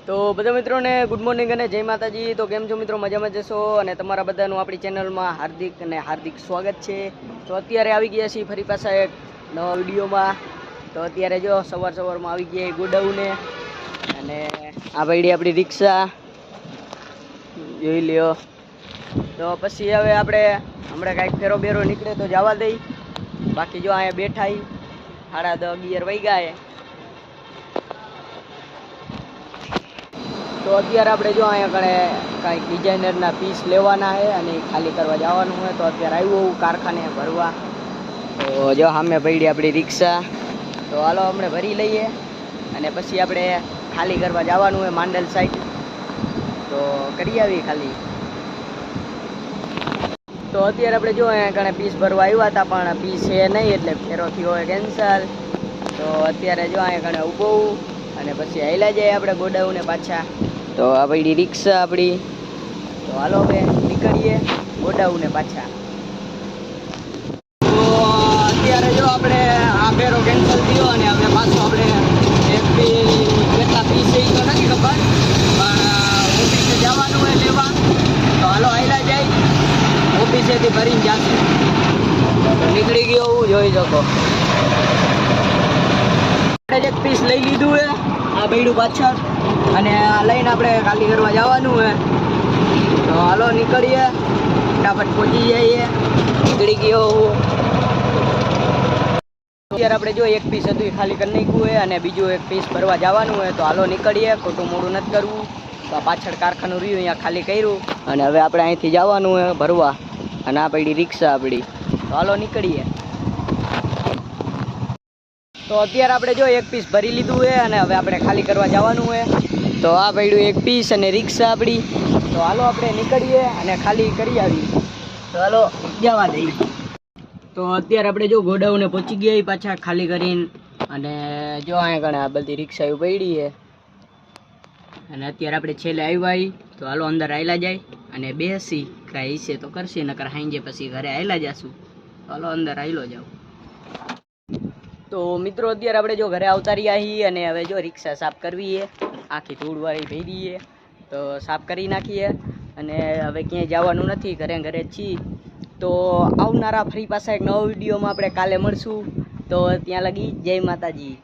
તો બધા મિત્રોને ગુડ મોર્નિંગ અને જય માતાજી। તો કેમ છો મિત્રો, મજામાં જશો અને તમારા બધાનું આપણી ચેનલમાં હાર્દિક સ્વાગત છે। તો અત્યારે આવી ગયા છીએ ફરી પાછા એક નવા વિડીયોમાં। તો અત્યારે જો સવારમાં આવી ગયા ગોડાઉને અને આ ભાઈડી આપણી રિક્ષા જોઈ લ્યો। તો પછી હવે આપણે હમણાં કાંઈક ફેરો બેરો નીકળે તો જવા દઈ, બાકી જો અહીંયા બેઠા 10:30 વાગ્યા। તો અત્યારે આપણે જો અહીંયા કણે કાંઈક ડિઝાઇનરના પીસ લેવાના છે અને ખાલી કરવા જવાનું હોય। તો અત્યારે આવ્યું કારખાને ભરવા। તો જો સામે પડી આપણી રિક્ષા, તો હાલો આપણે ભરી લઈએ અને પછી આપણે ખાલી કરવા જવાનું હોય માંડલ સાઈડ। તો કરી આવી ખાલી। તો અત્યારે આપણે જો અહીંયા કણે પીસ ભરવા આવ્યા હતા, પણ પીસ છે નહીં એટલે ફેરો થયો હોય કેન્સલ। તો અત્યારે જો અહીંયા કણે ઊભો અને પછી હાલ્યા જાય આપણે ગોડાઉને પાછા। તો આ પડી રિક્ષા આપણી, તો હાલો હવે નીકળીએ ગોડાઉને પાછા। તો અત્યારે જો આપણે આ ફેરો કેન્સલ થયો અને હવે પાછો આપણે કેટલા પીસ છે તો નથી ખબર, પણ ઓફિસે જવાનું હોય લેવા। તો હાલો હાલ્યા જાય, ઓફિસેથી ભરીને જશે। નીકળી ગયો હું જોઈ શકો। એક પીસ લઈ લીધું હે આ બૈડું પાછળ અને આ લઈને આપણે ખાલી કરવા જવાનું હે। તો હાલો નીકળીએ, ફટાફટ પહોંચી જઈએ। નીકળી ગયો હું। અત્યારે આપણે જો એક પીસ હતું એ ખાલી કરી નાખ્યું હોય અને બીજું એક પીસ ભરવા જવાનું હોય। તો હાલો નીકળીએ, ખોટું મોડું નથી કરવું। તો આ પાછળ કારખાનું રહ્યું અહીંયા ખાલી કર્યું અને હવે આપણે અહીંથી જવાનું હોય ભરવા અને આ પડી રિક્ષા આપણી। તો હાલો નીકળીએ। તો અત્યારે આપણે જો એક પીસ ભરી લીધું હોય અને હવે આપણે ખાલી કરવા જવાનું હોય। તો આ પડ્યું એક પીસ અને રિક્ષા આપણી। તો હાલો આપણે નીકળીએ અને ખાલી કરી આવીએ। તો હાલો જવા દઈએ। તો અત્યારે આપણે જો ગોડાઉને પહોંચી ગયા પાછા ખાલી કરીને, અને જો અહીંયા ઘણા આ બધી રિક્ષાઓ પડી છે અને અત્યારે આપણે છેલ્લે આવ્યા। તો હાલો અંદર આવેલા જાય અને બેસી કાંઈ છે તો કરશે, નકર હાંજે પછી ઘરે આવેલા જશું। તો હાલો અંદર આવેલો જાવ। તો મિત્રો અત્યારે આપણે જો ઘરે આવતા રહ્યા છીએ અને હવે જો રિક્ષા સાફ કરવી છે, આખી ધૂળવાળી ભરી છે તો સાફ કરી નાખીએ અને હવે ક્યાંય જવાનું નથી, ઘરે જ છીએ। તો આવનારા ફરી પાછા એક નવા વિડીયોમાં આપણે કાલે મળશું। તો ત્યાં લગી જય માતાજી।